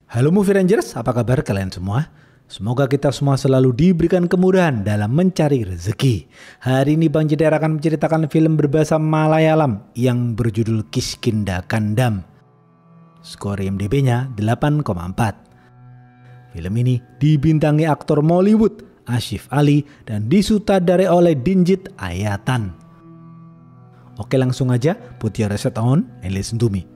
Halo Movie Rangers, apa kabar kalian semua? Semoga kita semua selalu diberikan kemudahan dalam mencari rezeki. Hari ini Bang Jedar akan menceritakan film berbahasa Malayalam yang berjudul Kiskindha Kandam. Skor IMDb-nya 8,4. Film ini dibintangi aktor Mollywood Asif Ali dan disutradarai oleh Dinjit Ayatan. Oke, langsung aja put your headset on and listen to me.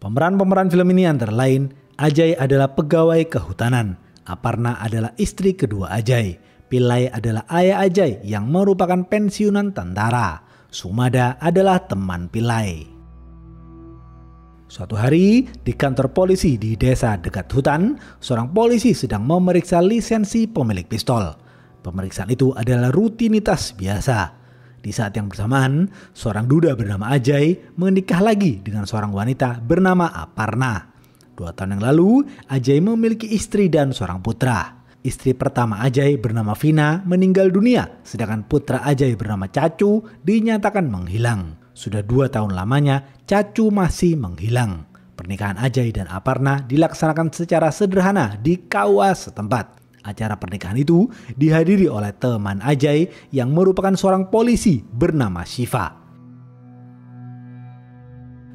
Pemeran-pemeran film ini antara lain, Ajay adalah pegawai kehutanan, Aparna adalah istri kedua Ajay, Pillai adalah ayah Ajay yang merupakan pensiunan tentara, Sumada adalah teman Pillai. Suatu hari di kantor polisi di desa dekat hutan, seorang polisi sedang memeriksa lisensi pemilik pistol. Pemeriksaan itu adalah rutinitas biasa. Di saat yang bersamaan, seorang duda bernama Ajay menikah lagi dengan seorang wanita bernama Aparna. 2 tahun yang lalu, Ajay memiliki istri dan seorang putra. Istri pertama Ajay bernama Vina meninggal dunia, sedangkan putra Ajay bernama Cacu dinyatakan menghilang. Sudah 2 tahun lamanya, Cacu masih menghilang. Pernikahan Ajay dan Aparna dilaksanakan secara sederhana di KUA setempat. Acara pernikahan itu dihadiri oleh teman Ajay yang merupakan seorang polisi bernama Shiva.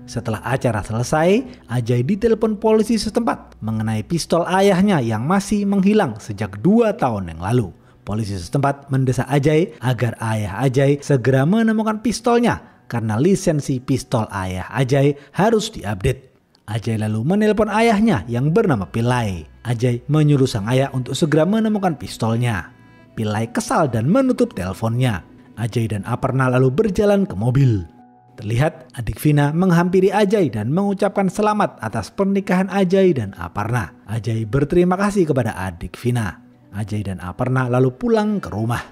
Setelah acara selesai, Ajay ditelepon polisi setempat mengenai pistol ayahnya yang masih menghilang sejak 2 tahun yang lalu. Polisi setempat mendesak Ajay agar ayah Ajay segera menemukan pistolnya karena lisensi pistol ayah Ajay harus diupdate. Ajay lalu menelpon ayahnya yang bernama Pillai. Ajay menyuruh sang ayah untuk segera menemukan pistolnya. Pillai kesal dan menutup teleponnya. Ajay dan Aparna lalu berjalan ke mobil. Terlihat adik Vina menghampiri Ajay dan mengucapkan selamat atas pernikahan Ajay dan Aparna. Ajay berterima kasih kepada adik Vina. Ajay dan Aparna lalu pulang ke rumah.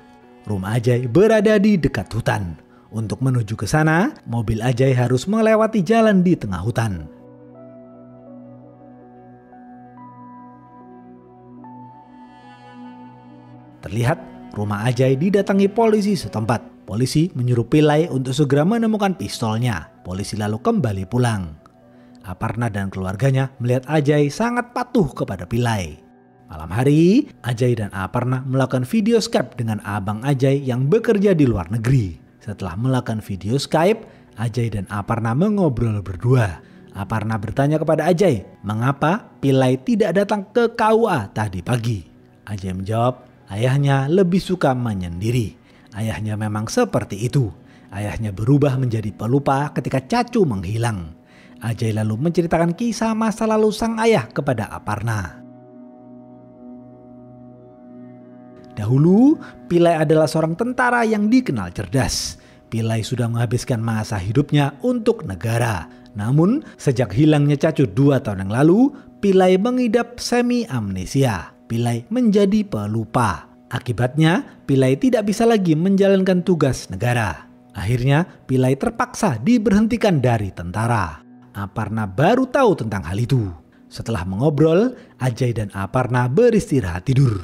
Rumah Ajay berada di dekat hutan. Untuk menuju ke sana, mobil Ajay harus melewati jalan di tengah hutan. Terlihat rumah Ajay didatangi polisi setempat. Polisi menyuruh Pillai untuk segera menemukan pistolnya. Polisi lalu kembali pulang. Aparna dan keluarganya melihat Ajay sangat patuh kepada Pillai. Malam hari, Ajay dan Aparna melakukan video Skype dengan abang Ajay yang bekerja di luar negeri. Setelah melakukan video Skype, Ajay dan Aparna mengobrol berdua. Aparna bertanya kepada Ajay, mengapa Pillai tidak datang ke KUA tadi pagi? Ajay menjawab, ayahnya lebih suka menyendiri. Ayahnya memang seperti itu. Ayahnya berubah menjadi pelupa ketika Cacu menghilang. Ajay lalu menceritakan kisah masa lalu sang ayah kepada Aparna. Dahulu, Pillai adalah seorang tentara yang dikenal cerdas. Pillai sudah menghabiskan masa hidupnya untuk negara. Namun, sejak hilangnya Cacu 2 tahun yang lalu, Pillai mengidap semi amnesia. Pillai menjadi pelupa. Akibatnya, Pillai tidak bisa lagi menjalankan tugas negara. Akhirnya, Pillai terpaksa diberhentikan dari tentara. Aparna baru tahu tentang hal itu. Setelah mengobrol, Ajay dan Aparna beristirahat tidur.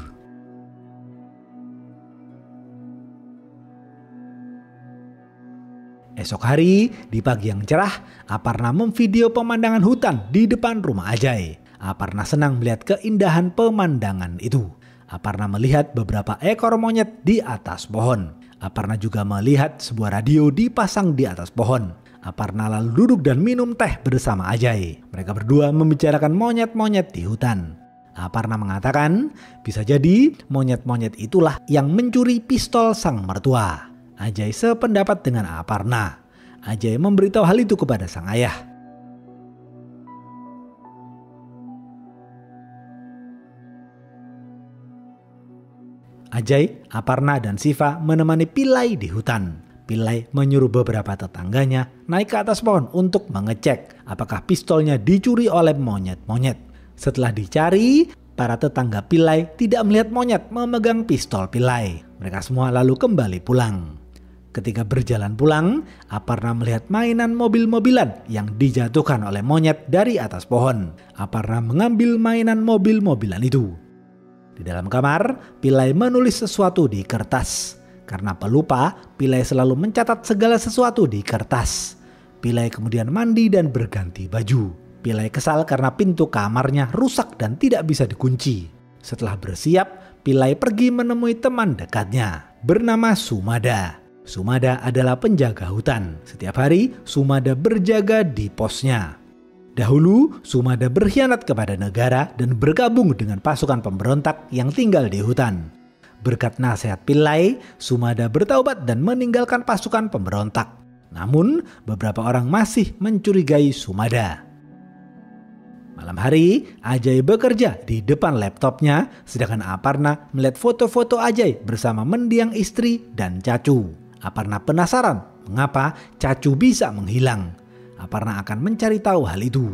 Esok hari, di pagi yang cerah, Aparna memvideo pemandangan hutan di depan rumah Ajay. Aparna senang melihat keindahan pemandangan itu. Aparna melihat beberapa ekor monyet di atas pohon. Aparna juga melihat sebuah radio dipasang di atas pohon. Aparna lalu duduk dan minum teh bersama Ajay. Mereka berdua membicarakan monyet-monyet di hutan. Aparna mengatakan, bisa jadi monyet-monyet itulah yang mencuri pistol sang mertua. Ajay sependapat dengan Aparna. Ajay memberitahu hal itu kepada sang ayah. Ajay, Aparna, dan Shiva menemani Pillai di hutan. Pillai menyuruh beberapa tetangganya naik ke atas pohon untuk mengecek apakah pistolnya dicuri oleh monyet-monyet. Setelah dicari, para tetangga Pillai tidak melihat monyet memegang pistol Pillai. Mereka semua lalu kembali pulang. Ketika berjalan pulang, Aparna melihat mainan mobil-mobilan yang dijatuhkan oleh monyet dari atas pohon. Aparna mengambil mainan mobil-mobilan itu. Di dalam kamar, Pillai menulis sesuatu di kertas. Karena pelupa, Pillai selalu mencatat segala sesuatu di kertas. Pillai kemudian mandi dan berganti baju. Pillai kesal karena pintu kamarnya rusak dan tidak bisa dikunci. Setelah bersiap, Pillai pergi menemui teman dekatnya bernama Sumada. Sumada adalah penjaga hutan. Setiap hari, Sumada berjaga di posnya. Dahulu, Sumada berkhianat kepada negara dan bergabung dengan pasukan pemberontak yang tinggal di hutan. Berkat nasihat Pillai, Sumada bertaubat dan meninggalkan pasukan pemberontak. Namun, beberapa orang masih mencurigai Sumada. Malam hari, Ajay bekerja di depan laptopnya, sedangkan Aparna melihat foto-foto Ajay bersama mendiang istri dan Chachu. Aparna penasaran mengapa Chachu bisa menghilang. Aparna akan mencari tahu hal itu.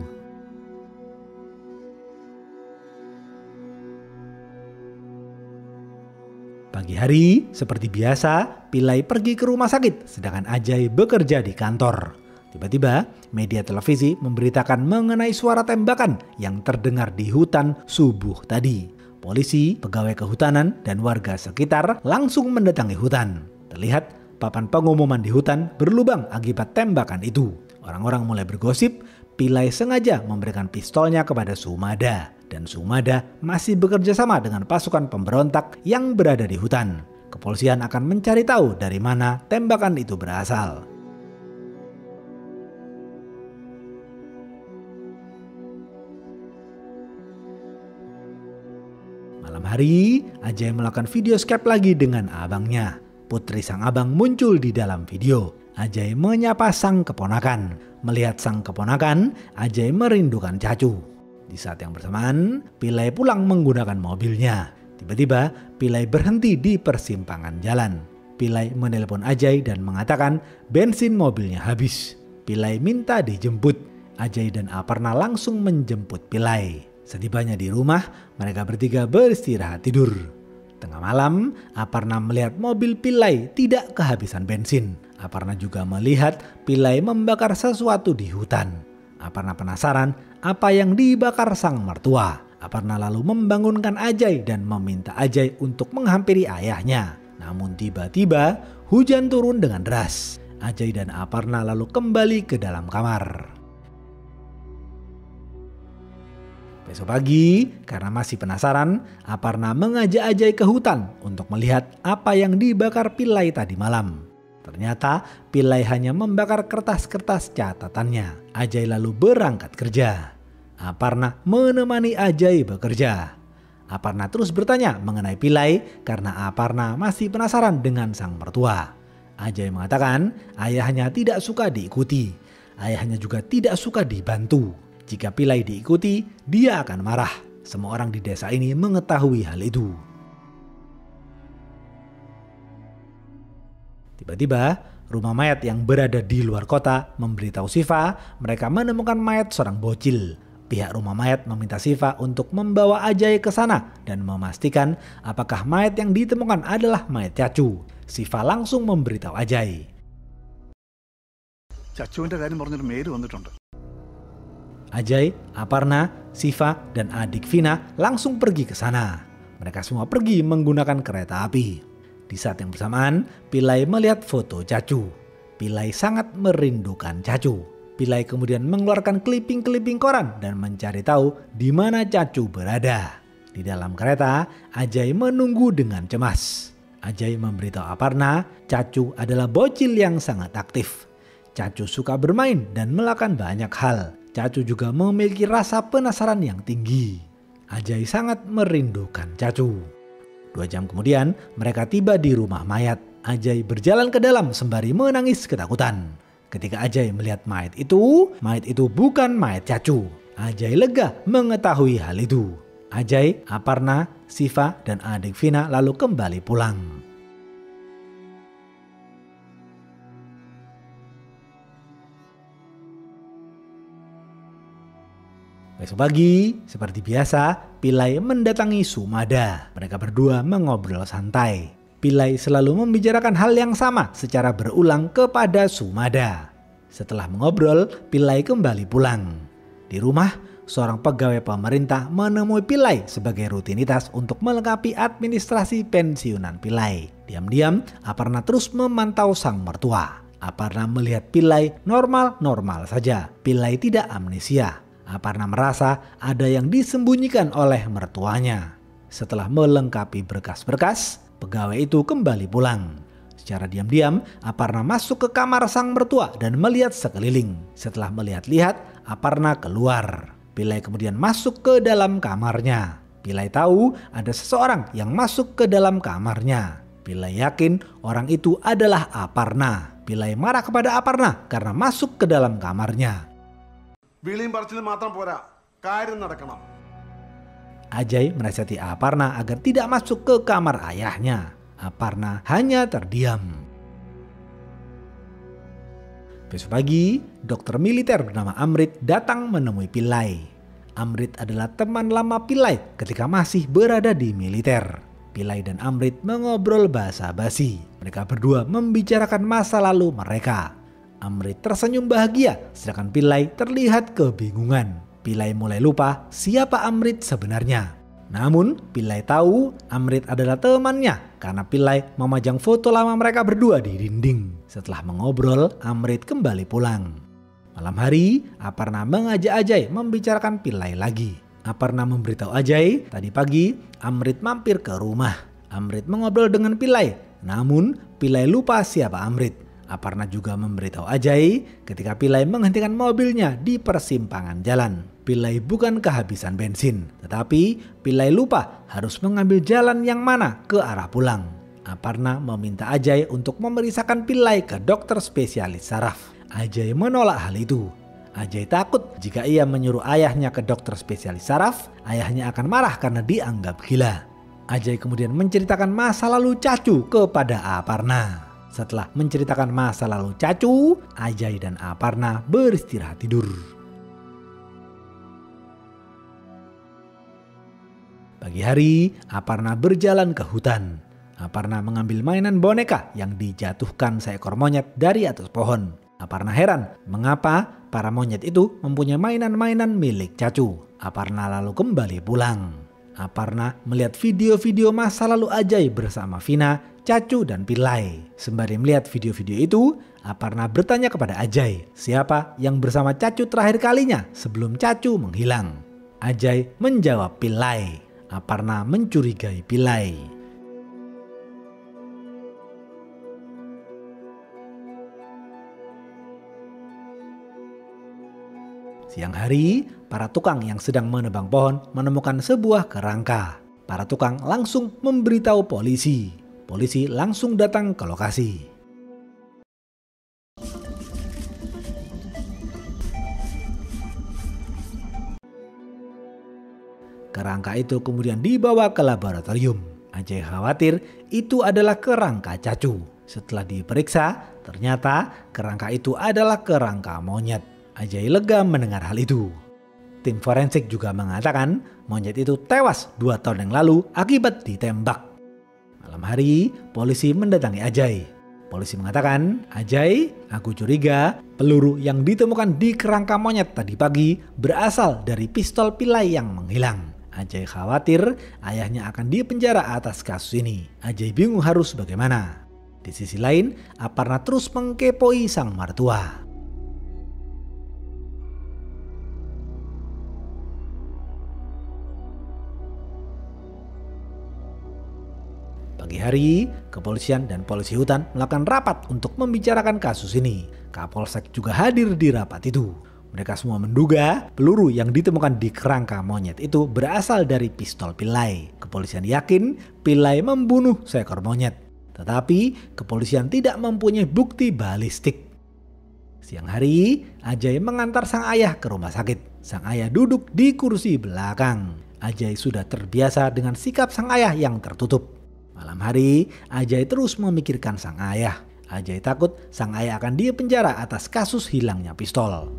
Pagi hari, seperti biasa, Pillai pergi ke rumah sakit, sedangkan Ajay bekerja di kantor. Tiba-tiba, media televisi memberitakan mengenai suara tembakan yang terdengar di hutan subuh tadi. Polisi, pegawai kehutanan, dan warga sekitar langsung mendatangi hutan. Terlihat papan pengumuman di hutan berlubang akibat tembakan itu. Orang-orang mulai bergosip, Pillai sengaja memberikan pistolnya kepada Sumada. Dan Sumada masih bekerja sama dengan pasukan pemberontak yang berada di hutan. Kepolisian akan mencari tahu dari mana tembakan itu berasal. Malam hari, Ajay melakukan video Skype lagi dengan abangnya. Putri sang abang muncul di dalam video. Ajay menyapa sang keponakan. Melihat sang keponakan, Ajay merindukan Chachu. Di saat yang bersamaan, Pillai pulang menggunakan mobilnya. Tiba-tiba, Pillai berhenti di persimpangan jalan. Pillai menelpon Ajay dan mengatakan bensin mobilnya habis. Pillai minta dijemput. Ajay dan Aparna langsung menjemput Pillai. Setibanya di rumah, mereka bertiga beristirahat tidur. Tengah malam, Aparna melihat mobil Pillai tidak kehabisan bensin. Aparna juga melihat Pillai membakar sesuatu di hutan. Aparna penasaran apa yang dibakar sang mertua. Aparna lalu membangunkan Ajay dan meminta Ajay untuk menghampiri ayahnya. Namun tiba-tiba hujan turun dengan deras. Ajay dan Aparna lalu kembali ke dalam kamar. Besok pagi, karena masih penasaran, Aparna mengajak Ajay ke hutan untuk melihat apa yang dibakar Pillai tadi malam. Ternyata Pillai hanya membakar kertas-kertas catatannya. Ajay lalu berangkat kerja. Aparna menemani Ajay bekerja. Aparna terus bertanya mengenai Pillai karena Aparna masih penasaran dengan sang mertua. Ajay mengatakan ayahnya tidak suka diikuti. Ayahnya juga tidak suka dibantu. Jika Pillai diikuti, dia akan marah. Semua orang di desa ini mengetahui hal itu. Tiba-tiba, rumah mayat yang berada di luar kota memberitahu Siva mereka menemukan mayat seorang bocil. Pihak rumah mayat meminta Siva untuk membawa Ajay ke sana dan memastikan apakah mayat yang ditemukan adalah mayat Chachu. Siva langsung memberitahu Ajay. ചച്ചുവിന്റെ കാര്യം പറഞ്ഞൊരു മെയിൽ വന്നിട്ടുണ്ട്. Ajay, Aparna, Siva, dan adik Vina langsung pergi ke sana. Mereka semua pergi menggunakan kereta api. Di saat yang bersamaan, Pillai melihat foto Chachu. Pillai sangat merindukan Chachu. Pillai kemudian mengeluarkan clipping-clipping koran dan mencari tahu di mana Chachu berada. Di dalam kereta, Ajay menunggu dengan cemas. Ajay memberitahu Aparna, Chachu adalah bocil yang sangat aktif. Chachu suka bermain dan melakukan banyak hal. Chachu juga memiliki rasa penasaran yang tinggi. Ajay sangat merindukan Chachu. 2 jam kemudian, mereka tiba di rumah mayat. Ajay berjalan ke dalam sembari menangis ketakutan. Ketika Ajay melihat mayat itu bukan mayat Chachu. Ajay lega mengetahui hal itu. Ajay, Aparna, Siva, dan adik Vina lalu kembali pulang. Besok pagi, seperti biasa, Pillai mendatangi Sumada. Mereka berdua mengobrol santai. Pillai selalu membicarakan hal yang sama secara berulang kepada Sumada. Setelah mengobrol, Pillai kembali pulang. Di rumah, seorang pegawai pemerintah menemui Pillai sebagai rutinitas untuk melengkapi administrasi pensiunan Pillai. Diam-diam, Aparna terus memantau sang mertua. Aparna melihat Pillai normal-normal saja. Pillai tidak amnesia. Aparna merasa ada yang disembunyikan oleh mertuanya. Setelah melengkapi berkas-berkas, pegawai itu kembali pulang. Secara diam-diam, Aparna masuk ke kamar sang mertua dan melihat sekeliling. Setelah melihat-lihat, Aparna keluar. Pillai kemudian masuk ke dalam kamarnya. Pillai tahu ada seseorang yang masuk ke dalam kamarnya. Pillai yakin orang itu adalah Aparna. Pillai marah kepada Aparna karena masuk ke dalam kamarnya. വിളിയും പറച്ചിലും മാത്രം പോരാ, കാര്യം നടക്കണം. Ajay menasihati Aparna agar tidak masuk ke kamar ayahnya. Aparna hanya terdiam. Besok pagi, dokter militer bernama Amrit datang menemui Pillai. Amrit adalah teman lama Pillai ketika masih berada di militer. Pillai dan Amrit mengobrol basa-basi. Mereka berdua membicarakan masa lalu mereka. Amrit tersenyum bahagia, sedangkan Pillai terlihat kebingungan. Pillai mulai lupa siapa Amrit sebenarnya. Namun Pillai tahu Amrit adalah temannya karena Pillai memajang foto lama mereka berdua di dinding. Setelah mengobrol, Amrit kembali pulang. Malam hari, Aparna mengajak Ajay membicarakan Pillai lagi. Aparna memberitahu Ajay tadi pagi Amrit mampir ke rumah. Amrit mengobrol dengan Pillai, namun Pillai lupa siapa Amrit. Aparna juga memberitahu Ajay ketika Pillai menghentikan mobilnya di persimpangan jalan. Pillai bukan kehabisan bensin, tetapi Pillai lupa harus mengambil jalan yang mana ke arah pulang. Aparna meminta Ajay untuk memeriksakan Pillai ke dokter spesialis saraf. Ajay menolak hal itu. Ajay takut jika ia menyuruh ayahnya ke dokter spesialis saraf, ayahnya akan marah karena dianggap gila. Ajay kemudian menceritakan masa lalu Cacu kepada Aparna. Setelah menceritakan masa lalu Cacu, Ajay dan Aparna beristirahat tidur. Pagi hari, Aparna berjalan ke hutan. Aparna mengambil mainan boneka yang dijatuhkan seekor monyet dari atas pohon. Aparna heran mengapa para monyet itu mempunyai mainan-mainan milik Cacu. Aparna lalu kembali pulang. Aparna melihat video-video masa lalu Ajay bersama Vina, Cacu, dan Pillai. Sembari melihat video-video itu, Aparna bertanya kepada Ajay siapa yang bersama Cacu terakhir kalinya sebelum Cacu menghilang. Ajay menjawab Pillai. Aparna mencurigai Pillai. Siang hari, para tukang yang sedang menebang pohon menemukan sebuah kerangka. Para tukang langsung memberitahu polisi. Polisi langsung datang ke lokasi. Kerangka itu kemudian dibawa ke laboratorium. Ajay khawatir itu adalah kerangka Cacu. Setelah diperiksa, ternyata kerangka itu adalah kerangka monyet. Ajay lega mendengar hal itu. Tim forensik juga mengatakan monyet itu tewas 2 tahun yang lalu akibat ditembak. Malam hari, polisi mendatangi Ajay. Polisi mengatakan, Ajay, aku curiga peluru yang ditemukan di kerangka monyet tadi pagi berasal dari pistol Pillai yang menghilang. Ajay khawatir ayahnya akan dipenjara atas kasus ini. Ajay bingung harus bagaimana. Di sisi lain, Aparna terus mengkepoi sang mertua. Pagi hari, kepolisian dan polisi hutan melakukan rapat untuk membicarakan kasus ini. Kapolsek juga hadir di rapat itu. Mereka semua menduga peluru yang ditemukan di kerangka monyet itu berasal dari pistol Pillai. Kepolisian yakin Pillai membunuh seekor monyet. Tetapi kepolisian tidak mempunyai bukti balistik. Siang hari, Ajay mengantar sang ayah ke rumah sakit. Sang ayah duduk di kursi belakang. Ajay sudah terbiasa dengan sikap sang ayah yang tertutup. Malam hari, Ajay terus memikirkan sang ayah. Ajay takut sang ayah akan dipenjara atas kasus hilangnya pistol.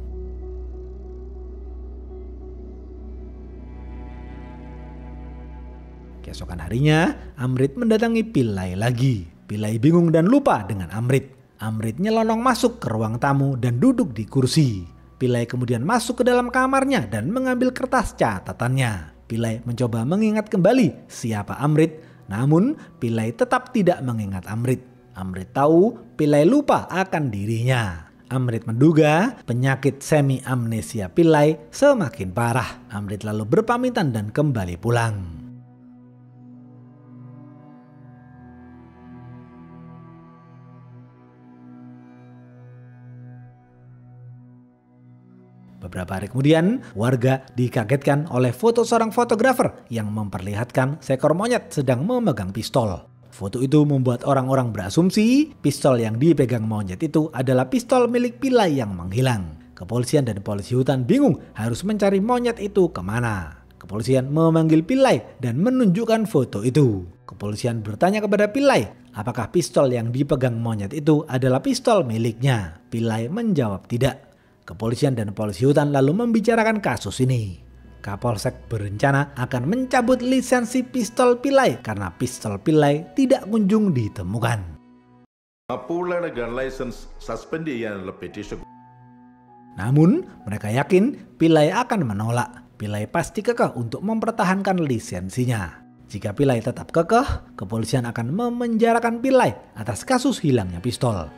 Keesokan harinya, Amrit mendatangi Pillai lagi. Pillai bingung dan lupa dengan Amrit. Amrit nyelonong masuk ke ruang tamu dan duduk di kursi. Pillai kemudian masuk ke dalam kamarnya dan mengambil kertas catatannya. Pillai mencoba mengingat kembali siapa Amrit, namun Pillai tetap tidak mengingat Amrit. Amrit tahu Pillai lupa akan dirinya. Amrit menduga penyakit semi amnesia Pillai semakin parah. Amrit lalu berpamitan dan kembali pulang. Beberapa hari kemudian, warga dikagetkan oleh foto seorang fotografer yang memperlihatkan seekor monyet sedang memegang pistol. Foto itu membuat orang-orang berasumsi pistol yang dipegang monyet itu adalah pistol milik Pillai yang menghilang. Kepolisian dan polisi hutan bingung harus mencari monyet itu kemana. Kepolisian memanggil Pillai dan menunjukkan foto itu. Kepolisian bertanya kepada Pillai, apakah pistol yang dipegang monyet itu adalah pistol miliknya. Pillai menjawab tidak. Kepolisian dan polisi hutan lalu membicarakan kasus ini. Kapolsek berencana akan mencabut lisensi pistol Pillai karena pistol Pillai tidak kunjung ditemukan. പുള്ളിയുടെ gun licence suspend ചെയ്യാനുള്ള petition. Namun mereka yakin Pillai akan menolak. Pillai pasti kekeh untuk mempertahankan lisensinya. Jika Pillai tetap kekeh, kepolisian akan memenjarakan Pillai atas kasus hilangnya pistol.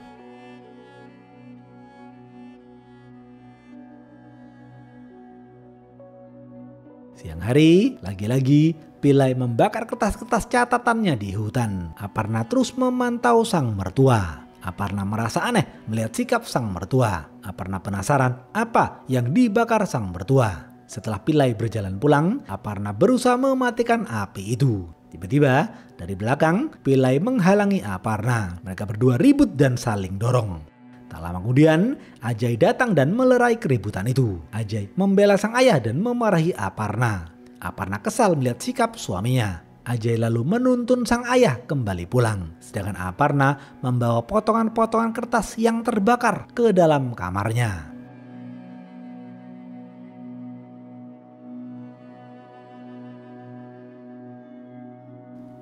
Siang hari, lagi-lagi Pillai membakar kertas-kertas catatannya di hutan. Aparna terus memantau sang mertua. Aparna merasa aneh melihat sikap sang mertua. Aparna penasaran apa yang dibakar sang mertua. Setelah Pillai berjalan pulang, Aparna berusaha mematikan api itu. Tiba-tiba dari belakang, Pillai menghalangi Aparna. Mereka berdua ribut dan saling dorong. Tak lama kemudian, Ajay datang dan melerai keributan itu. Ajay membela sang ayah dan memarahi Aparna. Aparna kesal melihat sikap suaminya. Ajay lalu menuntun sang ayah kembali pulang. Sedangkan Aparna membawa potongan-potongan kertas yang terbakar ke dalam kamarnya.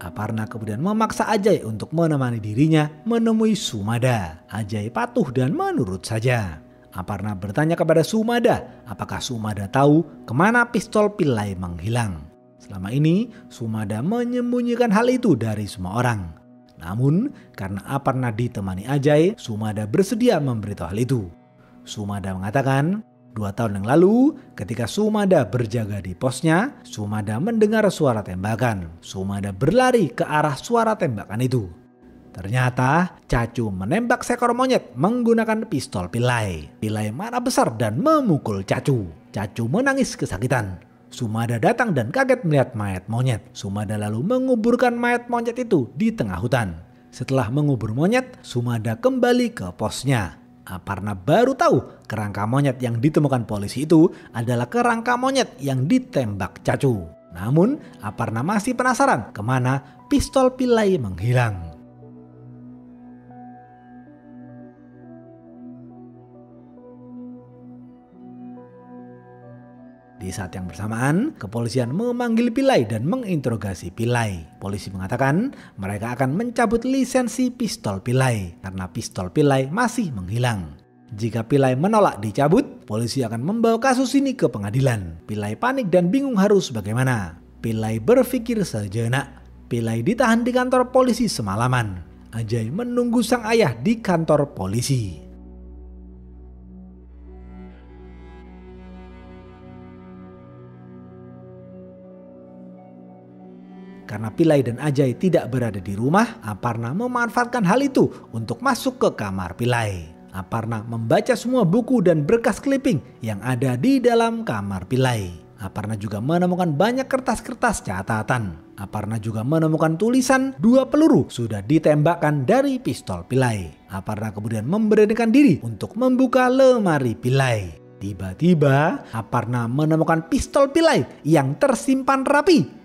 Aparna kemudian memaksa Ajay untuk menemani dirinya menemui Sumada. Ajay patuh dan menurut saja. Aparna bertanya kepada Sumada apakah Sumada tahu kemana pistol Pillai menghilang. Selama ini Sumada menyembunyikan hal itu dari semua orang. Namun karena Aparna ditemani Ajay, Sumada bersedia memberitahu hal itu. Sumada mengatakan, 2 tahun yang lalu, ketika Sumada berjaga di posnya, Sumada mendengar suara tembakan. Sumada berlari ke arah suara tembakan itu. Ternyata Cacu menembak seekor monyet menggunakan pistol Pillai. Pillai marah besar dan memukul Cacu. Cacu menangis kesakitan. Sumada datang dan kaget melihat mayat monyet. Sumada lalu menguburkan mayat monyet itu di tengah hutan. Setelah mengubur monyet, Sumada kembali ke posnya. Aparna baru tahu kerangka monyet yang ditemukan polisi itu adalah kerangka monyet yang ditembak Cacu. Namun Aparna masih penasaran kemana pistol Pillai menghilang. Di saat yang bersamaan, kepolisian memanggil Pillai dan menginterogasi Pillai. Polisi mengatakan mereka akan mencabut lisensi pistol Pillai karena pistol Pillai masih menghilang. Jika Pillai menolak dicabut, polisi akan membawa kasus ini ke pengadilan. Pillai panik dan bingung harus bagaimana. Pillai berpikir sejenak. Pillai ditahan di kantor polisi semalaman. Ajay menunggu sang ayah di kantor polisi. Karena Pillai dan Ajay tidak berada di rumah, Aparna memanfaatkan hal itu untuk masuk ke kamar Pillai. Aparna membaca semua buku dan berkas clipping yang ada di dalam kamar Pillai. Aparna juga menemukan banyak kertas-kertas catatan. Aparna juga menemukan tulisan 2 peluru sudah ditembakkan dari pistol Pillai. Aparna kemudian memberanikan diri untuk membuka lemari Pillai. Tiba-tiba Aparna menemukan pistol Pillai yang tersimpan rapi.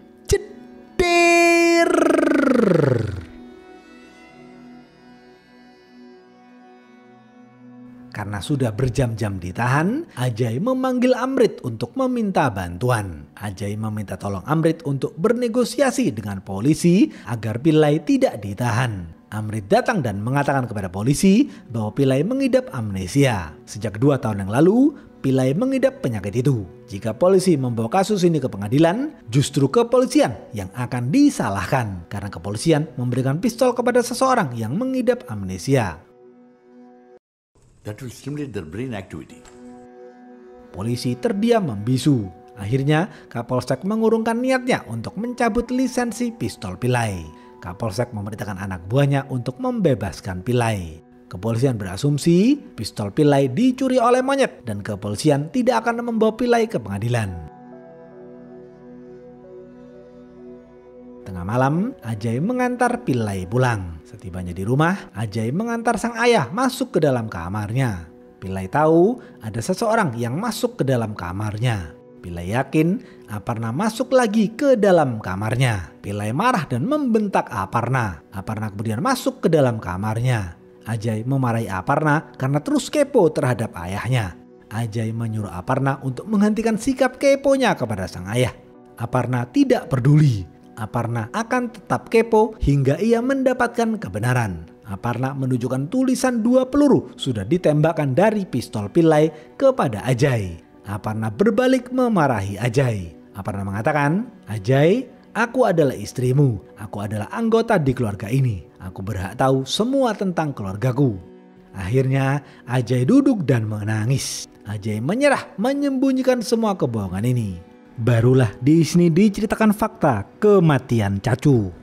Karena sudah berjam-jam ditahan, Ajay memanggil Amrit untuk meminta bantuan. Ajay meminta tolong Amrit untuk bernegosiasi dengan polisi agar Pillai tidak ditahan. Amrit datang dan mengatakan kepada polisi bahwa Pillai mengidap amnesia. Sejak 2 tahun yang lalu, Pillai mengidap penyakit itu. Jika polisi membawa kasus ini ke pengadilan, justru kepolisian yang akan disalahkan karena kepolisian memberikan pistol kepada seseorang yang mengidap amnesia. That will stimulate their brain activity. Polisi terdiam membisu. Akhirnya Kapolsek mengurungkan niatnya untuk mencabut lisensi pistol Pillai. Kapolsek memerintahkan anak buahnya untuk membebaskan Pillai. Kepolisian berasumsi pistol Pillai dicuri oleh monyet dan kepolisian tidak akan membawa Pillai ke pengadilan. Tengah malam, Ajay mengantar Pillai pulang. Setibanya di rumah, Ajay mengantar sang ayah masuk ke dalam kamarnya. Pillai tahu ada seseorang yang masuk ke dalam kamarnya. Pillai yakin Aparna masuk lagi ke dalam kamarnya. Pillai marah dan membentak Aparna. Aparna kemudian masuk ke dalam kamarnya. Ajay memarahi Aparna karena terus kepo terhadap ayahnya. Ajay menyuruh Aparna untuk menghentikan sikap keponya kepada sang ayah. Aparna tidak peduli. Aparna akan tetap kepo hingga ia mendapatkan kebenaran. Aparna menunjukkan tulisan 2 peluru sudah ditembakkan dari pistol Pillai kepada Ajay. Aparna berbalik memarahi Ajay. Aparna mengatakan, "Ajay, aku adalah istrimu. Aku adalah anggota di keluarga ini. Aku berhak tahu semua tentang keluargaku." Akhirnya Ajay duduk dan menangis. Ajay menyerah menyembunyikan semua kebohongan ini. Barulah di sini diceritakan fakta kematian Cacu.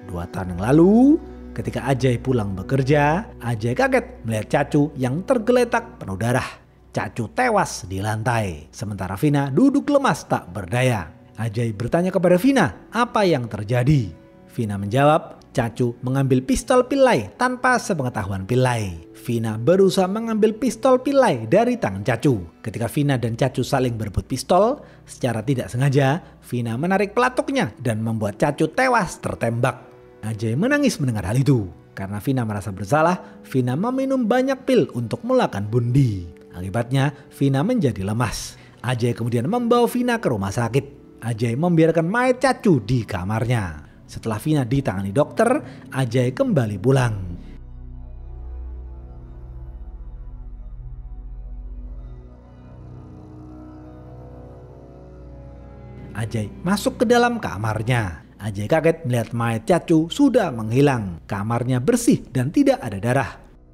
Dua tahun yang lalu, ketika Ajay pulang bekerja, Ajay kaget melihat Cacu yang tergeletak penuh darah. Cacu tewas di lantai, sementara Vina duduk lemas tak berdaya. Ajay bertanya kepada Vina apa yang terjadi. Vina menjawab, Cacu mengambil pistol Pillai tanpa sepengetahuan Pillai. Vina berusaha mengambil pistol Pillai dari tangan Cacu. Ketika Vina dan Cacu saling berebut pistol, secara tidak sengaja Vina menarik pelatuknya dan membuat Cacu tewas tertembak. Ajay menangis mendengar hal itu. Karena Vina merasa bersalah, Vina meminum banyak pil untuk melakukan bunuh. Akibatnya Vina menjadi lemas. Ajay kemudian membawa Vina ke rumah sakit. Ajay membiarkan mayat Cacu di kamarnya. Setelah Vina ditangani dokter, Ajay kembali pulang. Ajay masuk ke dalam kamarnya. Ajay kaget melihat mayat Cacu sudah menghilang. Kamarnya bersih dan tidak ada darah.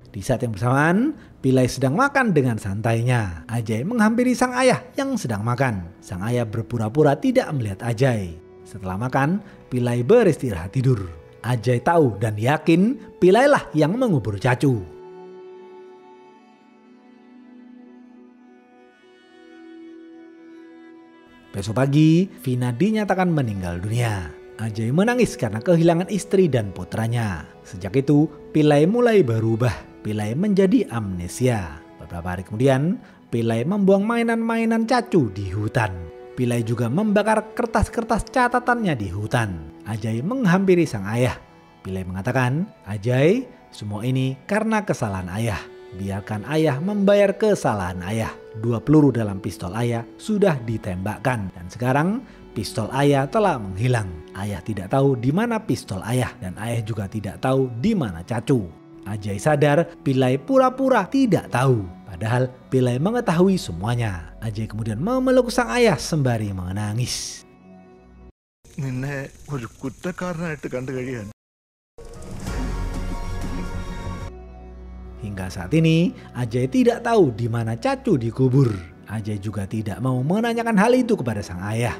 Di saat yang bersamaan, Pillai sedang makan dengan santainya. Ajay menghampiri sang ayah yang sedang makan. Sang ayah berpura-pura tidak melihat Ajay. Setelah makan, Pillai beristirahat tidur. Ajay tahu dan yakin Pillai lah yang mengubur Cacu. Besok pagi, Vina dinyatakan meninggal dunia. Ajay menangis karena kehilangan istri dan putranya. Sejak itu, Pillai mulai berubah. Pillai menjadi amnesia. Beberapa hari kemudian, Pillai membuang mainan-mainan Cacu di hutan. Pillai juga membakar kertas-kertas catatannya di hutan. Ajay menghampiri sang ayah. Pillai mengatakan, "Ajay, semua ini karena kesalahan ayah. Biarkan ayah membayar kesalahan ayah. 2 peluru dalam pistol ayah sudah ditembakkan dan sekarang pistol ayah telah menghilang. Ayah tidak tahu di mana pistol ayah dan ayah juga tidak tahu di mana Cacu." Ajay sadar Pillai pura-pura tidak tahu. Padahal Pillai mengetahui semuanya. Ajay kemudian memeluk sang ayah sembari menangis. നിന്നെ ഒരു കുറ്റക്കാരനായിട്ട് കണ്ടു കഴിയാൻ. Hingga saat ini, Ajay tidak tahu di mana Cacu dikubur. Ajay juga tidak mau menanyakan hal itu kepada sang ayah.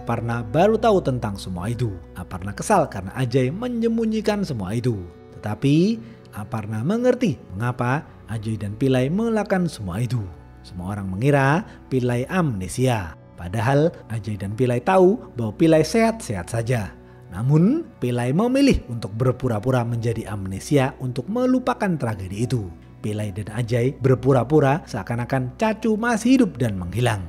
Aparna baru tahu tentang semua itu. Aparna kesal karena Ajay menyembunyikan semua itu. Tetapi Aparna mengerti mengapa Ajay dan Pillai melakukan semua itu. Semua orang mengira Pillai amnesia. Padahal Ajay dan Pillai tahu bahwa Pillai sehat-sehat saja. Namun Pillai memilih untuk berpura-pura menjadi amnesia untuk melupakan tragedi itu. Pillai dan Ajay berpura-pura seakan-akan Cacu masih hidup dan menghilang.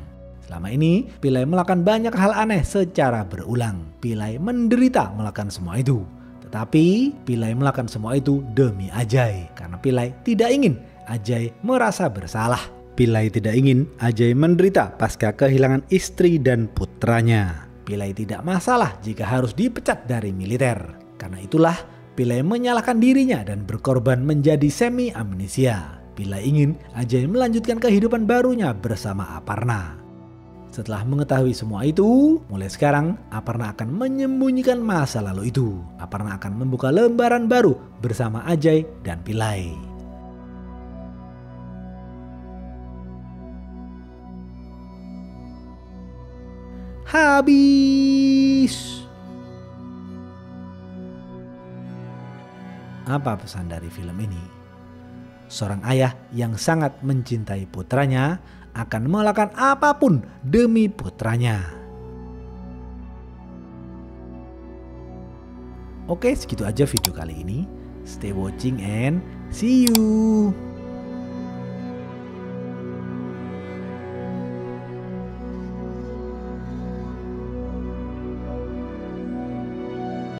Selama ini, Pillai melakukan banyak hal aneh secara berulang. Pillai menderita melakukan semua itu. Tetapi, Pillai melakukan semua itu demi Ajay. Karena Pillai tidak ingin Ajay merasa bersalah. Pillai tidak ingin Ajay menderita pasca kehilangan istri dan putranya. Pillai tidak masalah jika harus dipecat dari militer. Karena itulah Pillai menyalahkan dirinya dan berkorban menjadi semi amnesia. Pillai ingin Ajay melanjutkan kehidupan barunya bersama Aparna. Setelah mengetahui semua itu, mulai sekarang Aparna akan menyembunyikan masa lalu itu. Aparna akan membuka lembaran baru bersama Ajay dan Pillai. Habis. Apa pesan dari film ini? Seorang ayah yang sangat mencintai putranya akan melakukan apapun demi putranya. Oke, segitu aja video kali ini. Stay watching and see you.